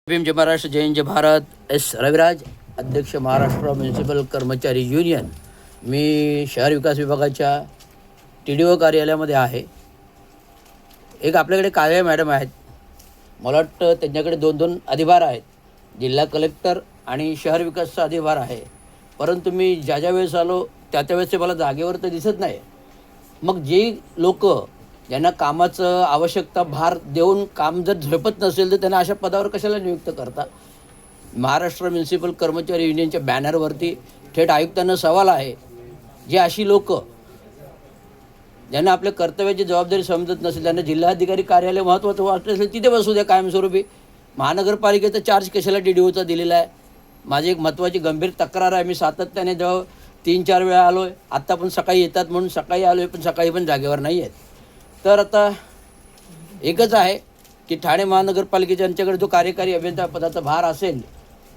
भीम जय महाराष्ट्र, जय हिंद, जय Bharat. S Raviraj, अध्यक्ष Maharashtra municipal कर्मचारी union. मी शहर विकास विभागाच्या TDO कार्यालयामध्ये आहे. एक आपल्याकडे काळे मॅडम आहेत. मला वाटतं त्यांच्याकडे 2-2 अधिभार आहेत. जिल्हा कलेक्टर आणि शहर विकासचा अधिभार आहे. परंतु मी ज्या वेळेस आलो त्या वेळेस ते मला जागेवर तर दिसत नाही. मग जे लोक ज्यांना कामाचं आवश्यकता भार देऊन काम जर झेपत नसेल तर त्यांना अशा पदावर कशाला नियुक्त करता. महाराष्ट्र म्युनिसिपल कर्मचारी युनियनच्या बॅनरवरती थेट आयुक्तांना सवाल आहे, जे अशी लोक ज्यांना आपल्या कर्तव्याची जबाबदारी समजत नसेल, त्यांना जिल्हाधिकारी कार्यालय महत्त्वाचं वाटत असेल तिथे बसू द्या कायमस्वरूपी. महानगरपालिकेचा चार्ज कशाला TDOचा दिलेला आहे. माझी एक महत्त्वाची गंभीर तक्रार आहे. मी सातत्याने जेव्हा 3-4 वेळा आलो आहे, आत्ता पण सकाळी येतात म्हणून सकाळी आलो आहे, पण सकाळी पण जागेवर नाही आहेत. तर आता एकच आहे की ठाणे महानगरपालिकेच्या यांच्याकडे जो कार्यकारी अभियंता पदाचा भार असेल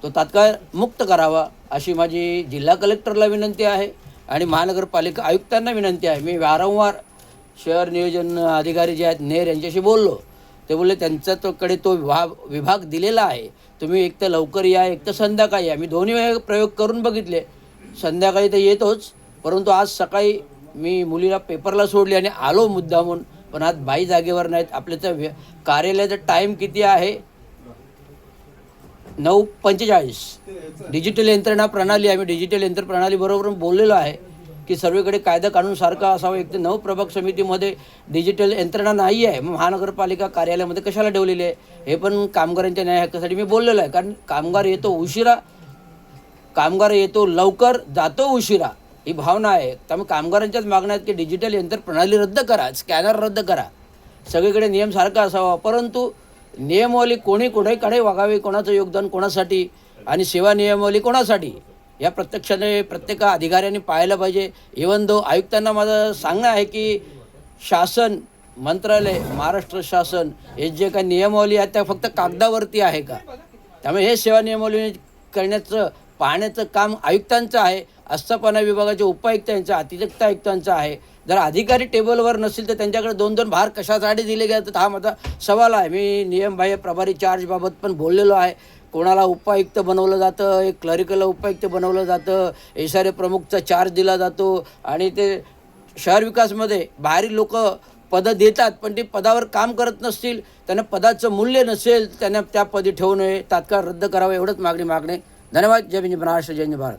तो तात्काळ मुक्त करावा, अशी माझी जिल्हा कलेक्टरला विनंती आहे आणि महानगरपालिका आयुक्तांना विनंती आहे. मी वारंवार शहर नियोजन अधिकारी जे आहेत नेर यांच्याशी बोललो. ते बोलले त्यांच्याकडे तो विभाग दिलेला आहे, तुम्ही एक तर लवकर या, एक तर संध्याकाळी या. मी दोन्ही वेळा प्रयोग करून बघितले. संध्याकाळी तर येतोच, परंतु आज सकाळी मी मुलीला पेपरला सोडली आणि आलो मुद्दामून, पण आज बाई जागेवर नाहीत. आपल्याचं कार्यालयाचा टाईम किती आहे? 9:45. डिजिटल यंत्रणा प्रणाली, आम्ही डिजिटल यंत्र प्रणालीबरोबर बोललेलो आहे की सर्वीकडे कायदा कानून सारखा असावा. एक तर 9 प्रभाग समितीमध्ये डिजिटल यंत्रणा नाही आहे, मग महानगरपालिका कार्यालयामध्ये कशाला ठेवलेली आहे? हे पण कामगारांच्या न्याय हक्कासाठी मी बोललेलो आहे. कारण कामगार येतो उशिरा, कामगार येतो लवकर, जातो उशिरा, ही भावना आहे. त्यामुळे कामगारांच्याच मागण्या आहेत की डिजिटल यंत्र प्रणाली रद्द करा, स्कॅनर रद्द करा, सगळीकडे नियम सारखा असावा. परंतु नियमावली कोणाकडे वागावी, कोणाचं योगदान कोणासाठी आणि सेवा नियमावली कोणासाठी, या प्रत्येक अधिकाऱ्यांनी पाहायला पाहिजे. इव्हन दो आयुक्तांना माझं सांगणं आहे की शासन मंत्रालय, महाराष्ट्र शासन हे जे काही नियमावली आहेत त्या फक्त कागदावरती आहे का? त्यामुळे हे सेवा नियमावली करण्याचं पाहण्याचं काम आयुक्तांचं आहे. आस्थापना विभागाच्या उपायुक्त यांचं, अतिरिक्त आयुक्तांचं आहे. जर अधिकारी टेबलवर नसेल तर त्यांच्याकडे 2-2 भार कशासाठी दिले गेले, तर हा माझा सवाल आहे. मी नियमबाह्य प्रभारी चार्जबाबत पण बोललेलो आहे. कोणाला उपायुक्त बनवलं जातं, एक क्लरिकलला उपायुक्त बनवलं जातं, SRA प्रमुखचा चार्ज दिला जातो आणि ते शहर विकासमध्ये बाहेरील लोक पदं देतात, पण ते पदावर काम करत नसतील, त्यांना पदाचं मूल्य नसेल, त्यांना त्या पदी ठेवू नये, तात्काळ रद्द करावं, एवढंच मागणे. धन्यवाद. जय हिंद, महाराष्ट्र, जय हिंद, भारत.